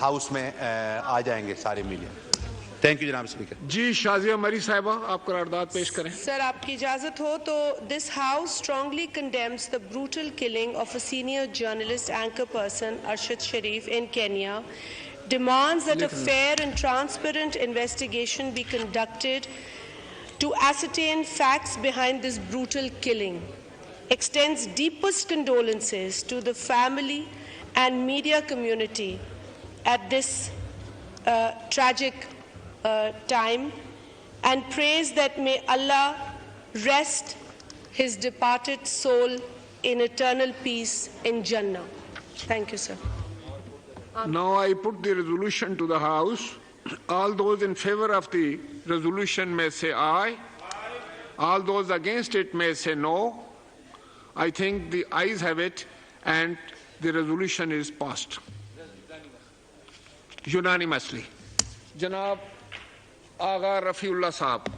House में आ जाएंगे सारे मीडिया। थैंक यू जनाब स्पीकर। जी शाजिया मरी साहिबा आप करारदाद पेश करें। सर आपकी इजाजत हो तो this house strongly condemns the brutal killing of a senior journalist anchor person Arshad Sharif in Kenya, demands that a fair and transparent investigation be conducted to ascertain facts behind this brutal killing, extends deepest condolences to the family and media community at this tragic time, and prays that may Allah rest his departed soul in eternal peace in Jannah. Thank you, sir. Now I put the resolution to the House. All those in favor of the resolution may say aye. All those against it may say no. I think the ayes have it and the resolution is passed unanimously. Janab Agha Rafiullah Sahab.